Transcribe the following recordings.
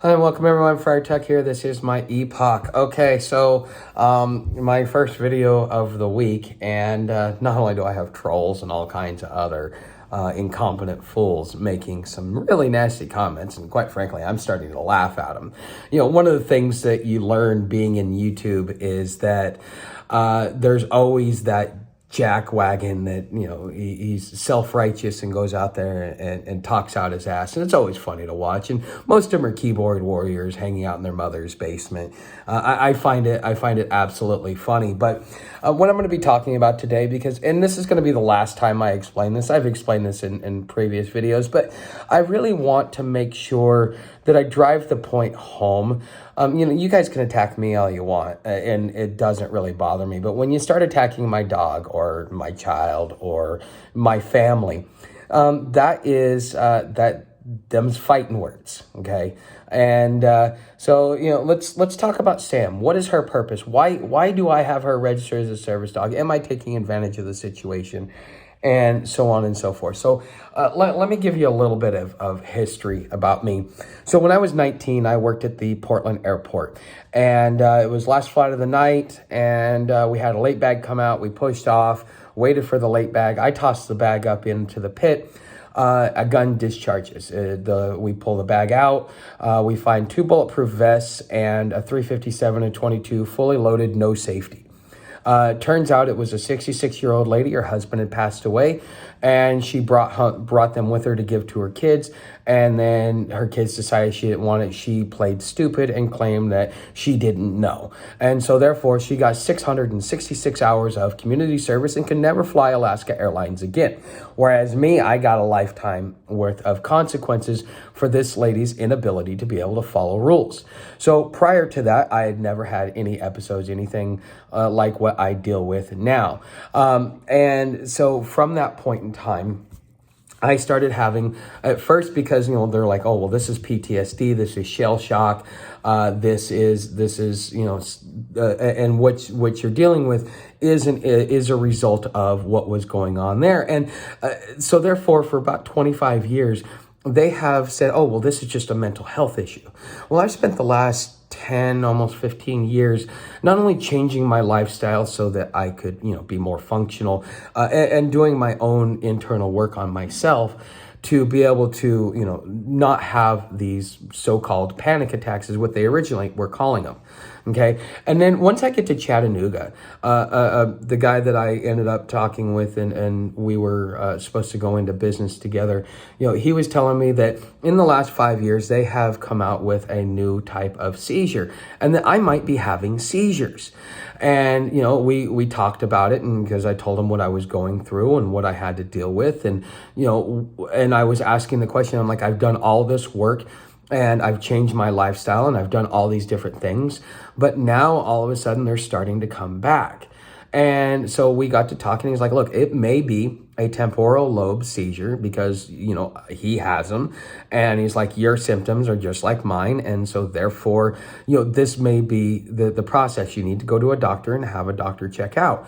Hi, and welcome everyone. Friar Tuck here. This is my epoch. Okay, so my first video of the week, and not only do I have trolls and all kinds of other incompetent fools making some really nasty comments, and quite frankly, I'm starting to laugh at them. You know, one of the things that you learn being in YouTube is that there's always that jackwagon that, you know, he's self-righteous and goes out there and talks out his ass, and it's always funny to watch. And most of them are keyboard warriors hanging out in their mother's basement. I find it absolutely funny. But what I'm going to be talking about today, and this is going to be the last time I explain this. I've explained this in previous videos, but I really want to make sure that I drive the point home. You know, you guys can attack me all you want, and it doesn't really bother me. But when you start attacking my dog or my child or my family, them's fighting words, okay? And so, you know, let's talk about Sam. What is her purpose? Why do I have her registered as a service dog? Am I taking advantage of the situation? And so on and so forth. So let me give you a little bit of history about me. So when I was 19, I worked at the Portland airport, and it was last flight of the night, and we had a late bag come out. We pushed off, waited for the late bag. I tossed the bag up into the pit. A gun discharges. We pull the bag out. We find 2 bulletproof vests and a 357 and 22 fully loaded, no safety. Turns out it was a 66-year-old lady. Her husband had passed away, and she brought them with her to give to her kids. And then her kids decided she didn't want it. She played stupid and claimed that she didn't know. And so therefore, she got 666 hours of community service and can never fly Alaska Airlines again. Whereas me, I got a lifetime worth of consequences for this lady's inability to be able to follow rules. So prior to that, I had never had any episodes, anything like what I deal with now. And so from that point in time, I started having, at first, because, you know, they're like, oh, well, this is PTSD, this is shell shock, this is, you know, and what you're dealing with is a result of what was going on there. And so therefore, for about 25 years, they have said, oh, well, this is just a mental health issue. Well, I've spent the last 10, almost 15 years, not only changing my lifestyle so that I could, you know, be more functional, and doing my own internal work on myself to be able to, you know, not have these so-called panic attacks is what they originally were calling them. Okay. And then once I get to Chattanooga, the guy that I ended up talking with and we were supposed to go into business together, you know, he was telling me that in the last 5 years, they have come out with a new type of seizure and that I might be having seizures. And, you know, we talked about it, and because I told him what I was going through and what I had to deal with. And, you know, and I was asking the question, I'm like, I've done all this work and I've changed my lifestyle and I've done all these different things, but now all of a sudden they're starting to come back. And so we got to talking. He's like, look, it may be a temporal lobe seizure because, you know, he has them. And he's like, your symptoms are just like mine. And so therefore, you know, this may be the process. You need to go to a doctor and have a doctor check out.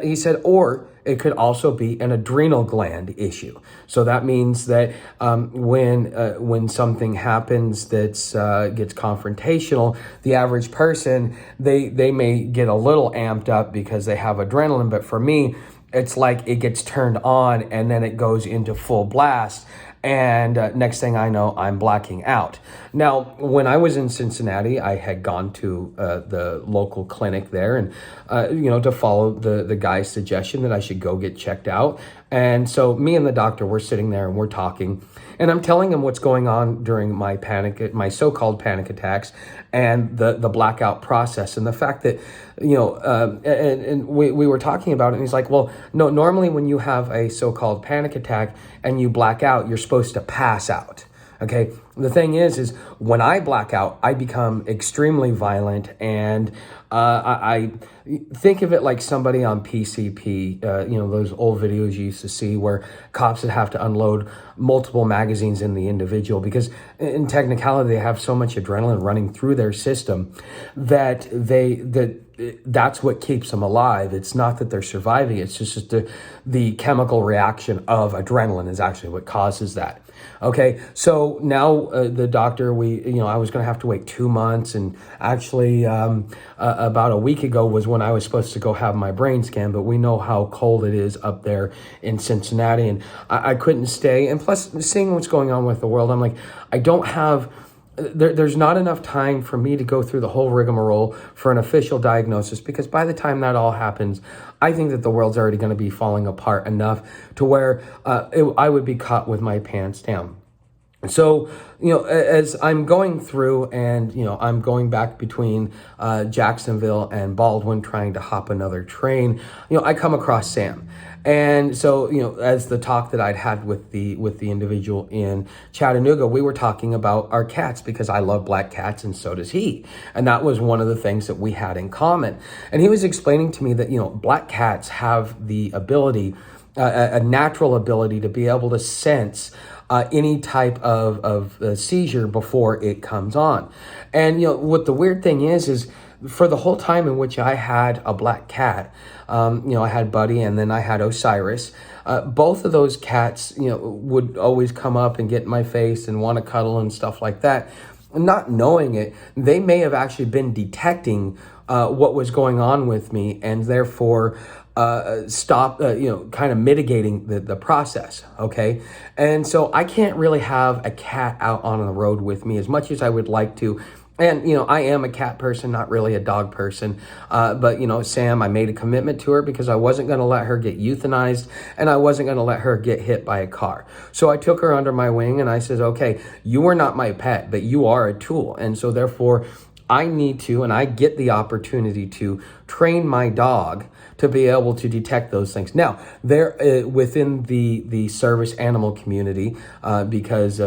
He said, or it could also be an adrenal gland issue. So that means that when something happens that's gets confrontational, the average person, they may get a little amped up because they have adrenaline. But for me, it's like it gets turned on and then it goes into full blast. And next thing I know, I'm blacking out. Now, when I was in Cincinnati, I had gone to the local clinic there and, you know, to follow the guy's suggestion that I should go get checked out. And so me and the doctor, we're sitting there and we're talking. And I'm telling him what's going on during my so-called panic attacks and the blackout process. And the fact that, you know, and we were talking about it. And he's like, well, no, normally when you have a so-called panic attack and you black out, you're supposed to pass out. Okay. The thing is when I black out, I become extremely violent, and I think of it like somebody on PCP, you know, those old videos you used to see where cops would have to unload multiple magazines in the individual because in technicality, they have so much adrenaline running through their system that that's what keeps them alive. It's not that they're surviving. It's just the chemical reaction of adrenaline is actually what causes that. Okay, so now the doctor, I was going to have to wait 2 months, and actually, about a week ago was when I was supposed to go have my brain scan. But we know how cold it is up there in Cincinnati, and I couldn't stay. And plus, seeing what's going on with the world, I'm like, I don't have. There's not enough time for me to go through the whole rigmarole for an official diagnosis, because by the time that all happens, I think that the world's already going to be falling apart enough to where I would be caught with my pants down. So, as I'm going through and, I'm going back between Jacksonville and Baldwin trying to hop another train, I come across Sam. And so, as the talk that I'd had with the individual in Chattanooga, we were talking about our cats, because I love black cats and so does he. And that was one of the things that we had in common. And he was explaining to me that, black cats have the ability, a natural ability to be able to sense any type of seizure before it comes on. And, what the weird thing is for the whole time in which I had a black cat, I had Buddy and then I had Osiris. Both of those cats, would always come up and get in my face and want to cuddle and stuff like that. Not knowing it, they may have actually been detecting what was going on with me, and therefore kind of mitigating the process, okay? And so I can't really have a cat out on the road with me as much as I would like to. And, I am a cat person, not really a dog person. But, Sam, I made a commitment to her because I wasn't going to let her get euthanized, and I wasn't going to let her get hit by a car. So I took her under my wing and I said, okay, you are not my pet, but you are a tool. And so therefore I need to, and I get the opportunity to train my dog to be able to detect those things. Now, they're within the service animal community, because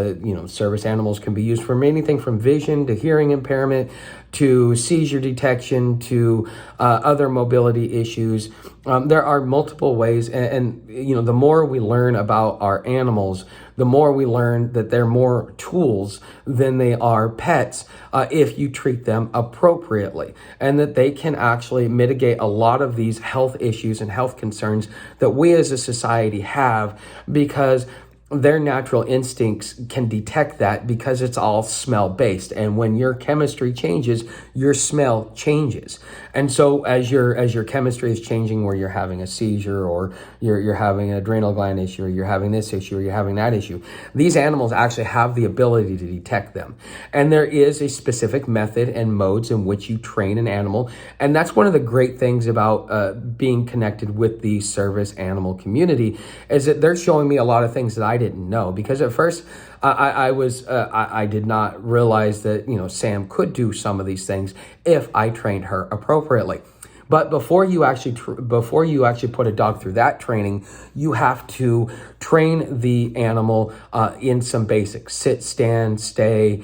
service animals can be used for anything from vision to hearing impairment to seizure detection to other mobility issues. There are multiple ways, and the more we learn about our animals, the more we learn that they're more tools than they are pets, if you treat them appropriately, and that they can actually mitigate a lot of these health issues and health concerns that we as a society have, because their natural instincts can detect that, because it's all smell based. And when your chemistry changes, your smell changes. And so as your chemistry is changing, where you're having a seizure, or you're having an adrenal gland issue, or you're having this issue, or you're having that issue, these animals actually have the ability to detect them. And there is a specific method and modes in which you train an animal. And that's one of the great things about being connected with the service animal community, is that they're showing me a lot of things that I didn't know. Because at first I did not realize that Sam could do some of these things if I trained her appropriately. But before you actually put a dog through that training, you have to train the animal in some basics: sit, stand, stay,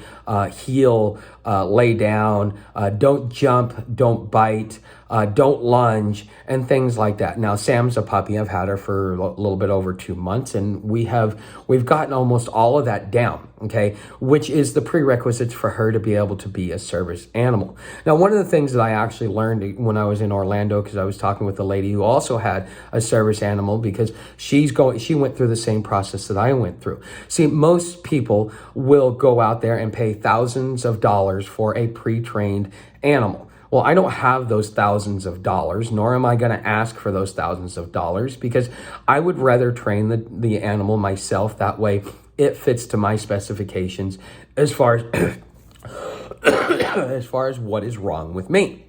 heel, lay down, don't jump, don't bite, don't lunge, and things like that. Now, Sam's a puppy. I've had her for a little bit over 2 months, and we've gotten almost all of that down, okay, which is the prerequisites for her to be able to be a service animal. Now, one of the things that I actually learned when I was in Orlando, because I was talking with a lady who also had a service animal, because she went through the same process that I went through. See, most people will go out there and pay thousands of dollars for a pre-trained animal. Well, I don't have those thousands of dollars, nor am I going to ask for those thousands of dollars, because I would rather train the animal myself. That way it fits to my specifications as far as as far as what is wrong with me.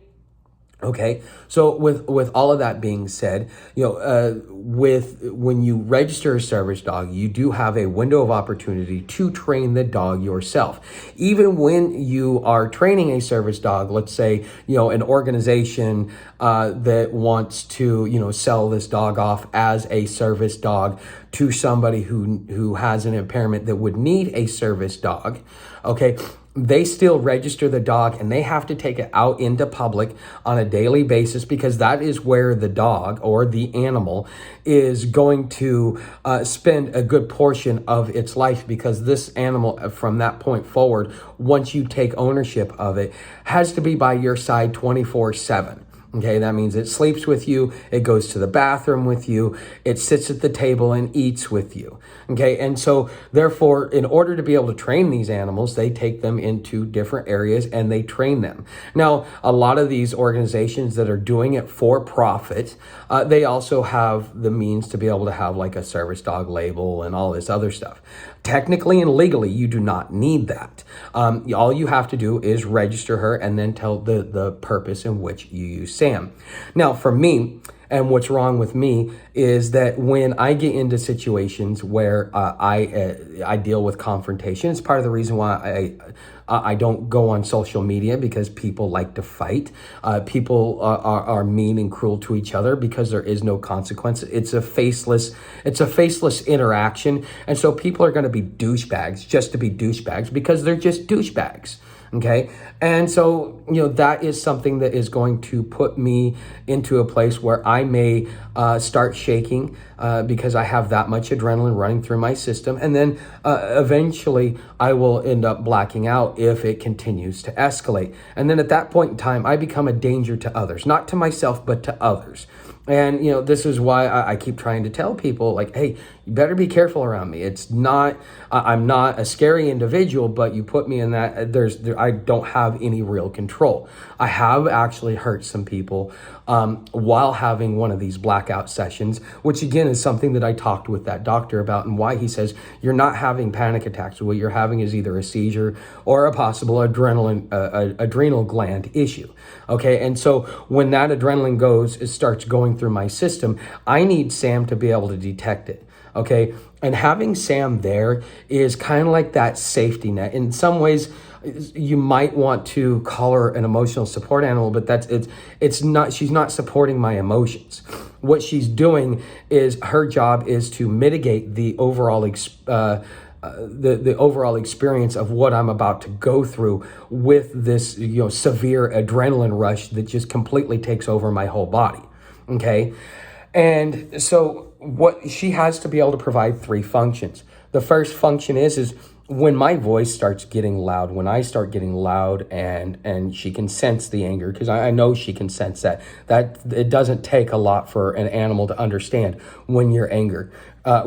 Okay, so with all of that being said, when you register a service dog, you do have a window of opportunity to train the dog yourself. Even when you are training a service dog, let's say an organization that wants to sell this dog off as a service dog to somebody who has an impairment that would need a service dog. Okay, they still register the dog, and they have to take it out into public on a daily basis, because that is where the dog or the animal is going to spend a good portion of its life, because this animal from that point forward, once you take ownership of it, has to be by your side 24/7. Okay, that means it sleeps with you, it goes to the bathroom with you, it sits at the table and eats with you. Okay, and so therefore, in order to be able to train these animals, they take them into different areas and they train them. Now, a lot of these organizations that are doing it for profit, they also have the means to be able to have like a service dog label and all this other stuff. Technically and legally, you do not need that. All you have to do is register her and then tell the purpose in which you use Sam. Now, for me, and what's wrong with me is that when I get into situations where I deal with confrontation, it's part of the reason why I don't go on social media, because people like to fight. People are mean and cruel to each other because there is no consequence. It's a faceless interaction, and so people are going to be douchebags just to be douchebags because they're just douchebags. Okay. And so, that is something that is going to put me into a place where I may start shaking because I have that much adrenaline running through my system. And then eventually I will end up blacking out if it continues to escalate. And then at that point in time, I become a danger to others, not to myself, but to others. And, this is why I keep trying to tell people, like, hey, you better be careful around me. It's not, I'm not a scary individual, but you put me in that, I don't have any real control. I have actually hurt some people while having one of these blackout sessions, which again is something that I talked with that doctor about, and why he says you're not having panic attacks. What you're having is either a seizure or a possible adrenal gland issue. Okay, and so when that adrenaline starts going through my system, I need Sam to be able to detect it. Okay, and having Sam there is kind of like that safety net. In some ways, you might want to call her an emotional support animal, but it's not. She's not supporting my emotions. What she's doing is, her job is to mitigate the overall the overall experience of what I'm about to go through with this severe adrenaline rush that just completely takes over my whole body. Okay, and so what she has to be able to provide 3 functions. The first function is when my voice starts getting loud, when I start getting loud and she can sense the anger, because I know she can sense that it doesn't take a lot for an animal to understand when you're angry. I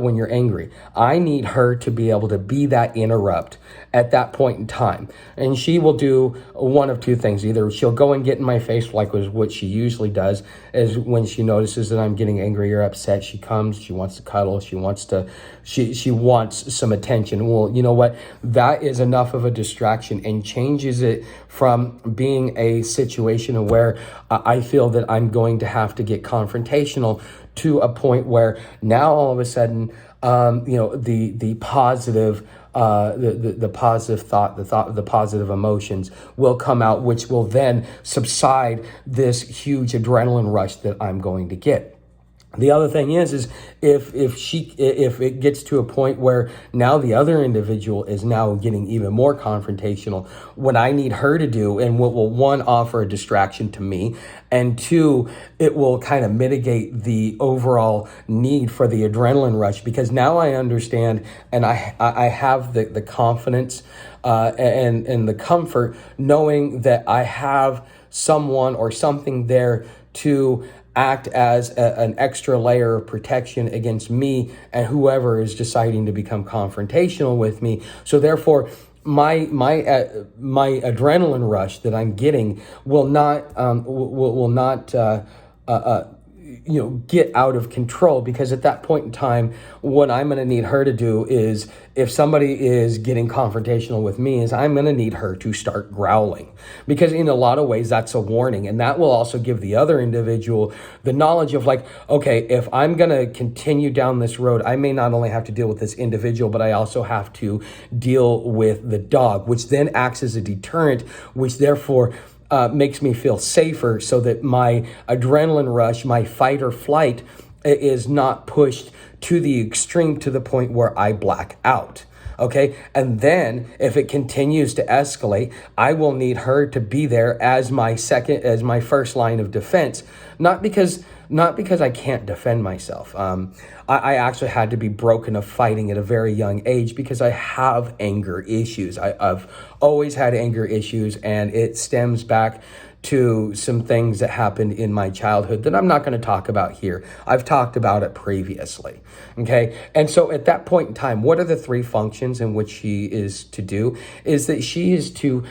need her to be able to be that interrupt at that point in time. And she will do one of 2 things. Either she'll go and get in my face, like was what she usually does, is when she notices that I'm getting angry or upset, she comes, she wants to cuddle, she wants some attention. Well, you know what? That is enough of a distraction and changes it from being a situation where I feel that I'm going to have to get confrontational to a point where now all of a sudden, the positive, the positive thought, the positive emotions will come out, which will then subside this huge adrenaline rush that I'm going to get. The other thing is if it gets to a point where now the other individual is now getting even more confrontational, what I need her to do, and what will, 1, offer a distraction to me, and 2, it will kind of mitigate the overall need for the adrenaline rush, because now I understand and I have the confidence and the comfort knowing that I have someone or something there to act as an extra layer of protection against me and whoever is deciding to become confrontational with me. So therefore, my adrenaline rush that I'm getting will not get out of control, because at that point in time, what I'm going to need her to do is, if somebody is getting confrontational with me, is I'm going to need her to start growling, because in a lot of ways that's a warning, and that will also give the other individual the knowledge of, like, okay, if I'm going to continue down this road, I may not only have to deal with this individual, but I also have to deal with the dog, which then acts as a deterrent, which therefore makes me feel safer, so that my adrenaline rush, my fight or flight, is not pushed to the extreme to the point where I black out. Okay. And then if it continues to escalate, I will need her to be there as my first line of defense, not because not because I can't defend myself. I actually had to be broken of fighting at a very young age because I have anger issues. I've always had anger issues, and it stems back to some things that happened in my childhood that I'm not going to talk about here. I've talked about it previously. Okay. And so at that point in time, what are the three functions in which she is to do? Is that she is to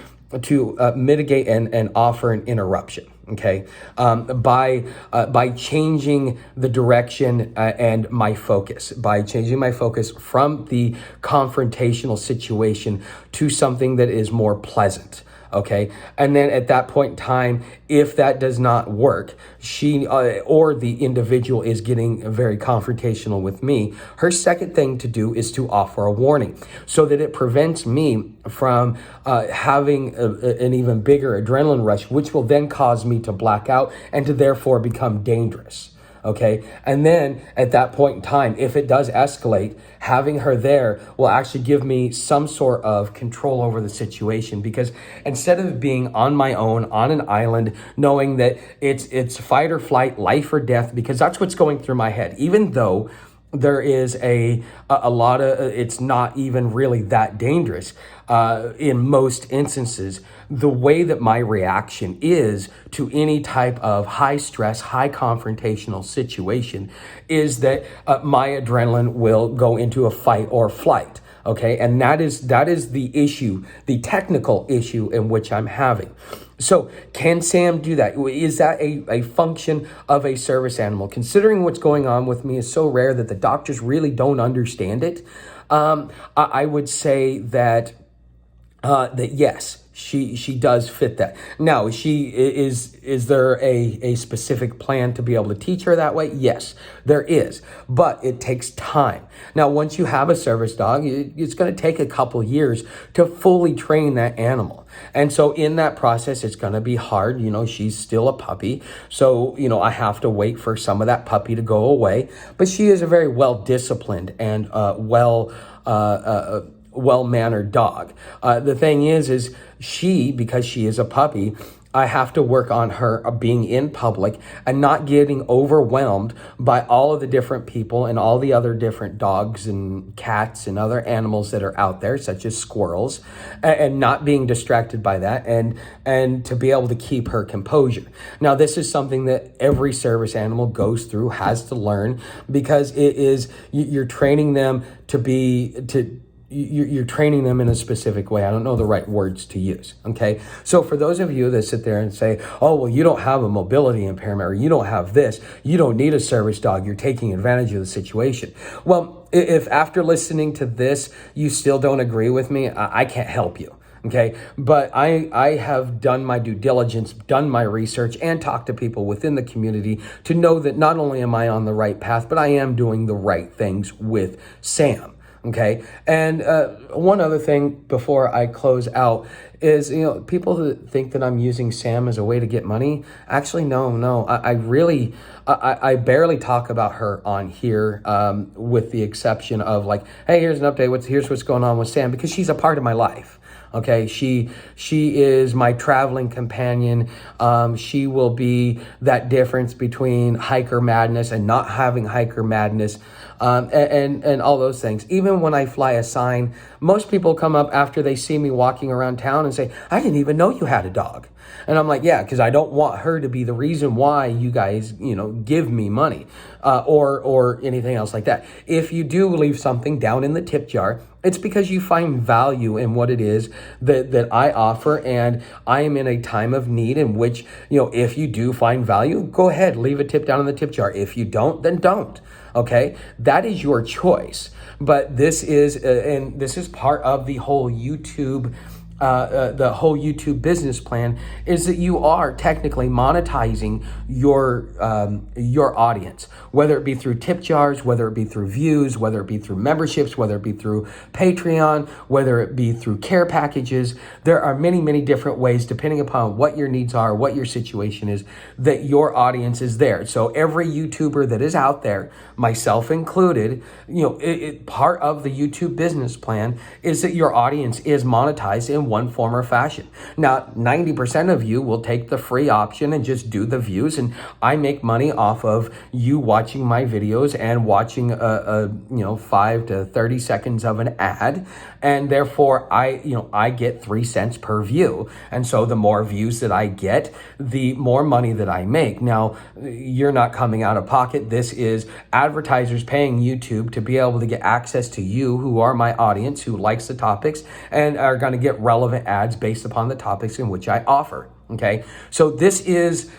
mitigate and offer an interruption. Okay, by changing the direction and my focus, by changing my focus from the confrontational situation to something that is more pleasant. Okay. And then at that point in time, if that does not work, she or the individual is getting very confrontational with me, her second thing to do is to offer a warning so that it prevents me from having an even bigger adrenaline rush, which will then cause me to black out and to therefore become dangerous. Okay. And then at that point in time, if it does escalate, having her there will actually give me some sort of control over the situation, because instead of being on my own on an island, knowing that it's fight or flight, life or death, because that's what's going through my head, even though there is a lot of, it's not even really that dangerous. In most instances, the way that my reaction is to any type of high stress, high confrontational situation is that my adrenaline will go into a fight or flight. Okay. And that is the issue, the technical issue in which I'm having. So can Sam do that? Is that a function of a service animal? Considering what's going on with me is so rare that the doctors really don't understand it. I would say that yes, she does fit that. Now, is there a specific plan to be able to teach her that way? Yes, there is, but it takes time. Now, once you have a service dog, it's going to take a couple years to fully train that animal. And so in that process, it's going to be hard. She's still a puppy. So, I have to wait for some of that puppy to go away, but she is a very well-disciplined and well-mannered dog. The thing is because she is a puppy, I have to work on her being in public and not getting overwhelmed by all of the different people and all the other different dogs and cats and other animals that are out there, such as squirrels, and not being distracted by that, and to be able to keep her composure. Now, this is something that every service animal goes through, has to learn, because you're training them you're training them in a specific way. I don't know the right words to use. Okay. So for those of you that sit there and say, oh, well, you don't have a mobility impairment, or you don't have this, you don't need a service dog, you're taking advantage of the situation. Well, if after listening to this, you still don't agree with me, I can't help you. Okay. But I have done my due diligence, done my research, and talked to people within the community to know that not only am I on the right path, but I am doing the right things with Sam. Okay. And one other thing before I close out is, people who think that I'm using Sam as a way to get money. Actually, no. I barely talk about her on here, with the exception of like, hey, here's an update. Here's what's going on with Sam, because she's a part of my life. Okay, she is my traveling companion. She will be that difference between hiker madness and not having hiker madness, and all those things. Even when I fly a sign, most people come up after they see me walking around town and say, I didn't even know you had a dog. And I'm like, yeah, because I don't want her to be the reason why you guys, give me money, or anything else like that. If you do leave something down in the tip jar, it's because you find value in what it is that I offer, and I am in a time of need in which, if you do find value, go ahead, leave a tip down in the tip jar. If you don't, then don't. Okay, that is your choice. But this is part of the whole YouTube. The whole YouTube business plan is that you are technically monetizing your audience, whether it be through tip jars, whether it be through views, whether it be through memberships, whether it be through Patreon, whether it be through care packages. There are many, many different ways, depending upon what your needs are, what your situation is, that your audience is there. So every YouTuber that is out there, myself included, part of the YouTube business plan is that your audience is monetized in one form or fashion. Now, 90% of you will take the free option and just do the views, and I make money off of you watching my videos and watching a 5 to 30 seconds of an ad, and therefore I get 3 cents per view. And so the more views that I get, the more money that I make. Now, you're not coming out of pocket. This is advertisers paying YouTube to be able to get access to you, who are my audience, who likes the topics and are going to get relevant ads based upon the topics in which I offer. Okay, so this is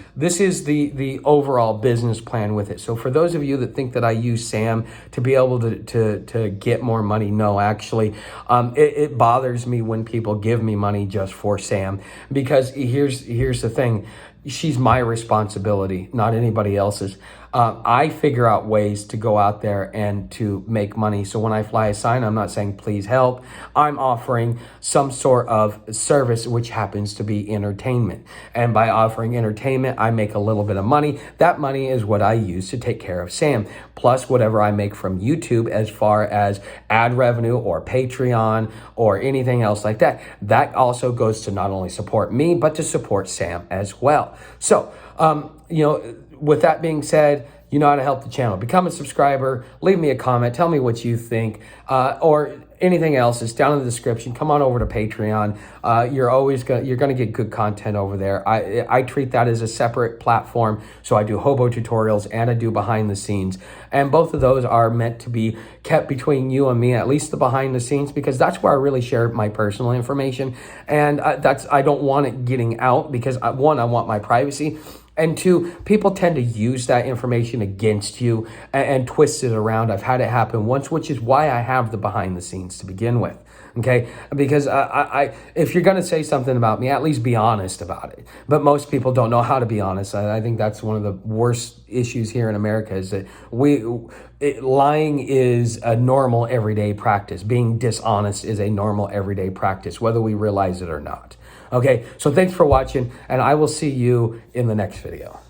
the overall business plan with it. So for those of you that think that I use Sam to be able to get more money, no, actually, it bothers me when people give me money just for Sam, because here's the thing. She's my responsibility, not anybody else's. I figure out ways to go out there and to make money. So when I fly a sign, I'm not saying please help. I'm offering some sort of service, which happens to be entertainment. And by offering entertainment, I make a little bit of money. That money is what I use to take care of Sam, plus whatever I make from YouTube as far as ad revenue or Patreon or anything else like that. That also goes to not only support me, but to support Sam as well. So, with that being said, you know how to help the channel. Become a subscriber, leave me a comment, tell me what you think, or anything else. It's down in the description. Come on over to Patreon. You're gonna get good content over there. I treat that as a separate platform. So I do hobo tutorials and I do behind the scenes. And both of those are meant to be kept between you and me, at least the behind the scenes, because that's where I really share my personal information. And I don't want it getting out, because one, I want my privacy. And two, people tend to use that information against you and twist it around. I've had it happen once, which is why I have the behind the scenes to begin with. Okay, because if you're going to say something about me, at least be honest about it. But most people don't know how to be honest. I think that's one of the worst issues here in America, is that lying is a normal everyday practice. Being dishonest is a normal everyday practice, whether we realize it or not. Okay, so thanks for watching, and I will see you in the next video.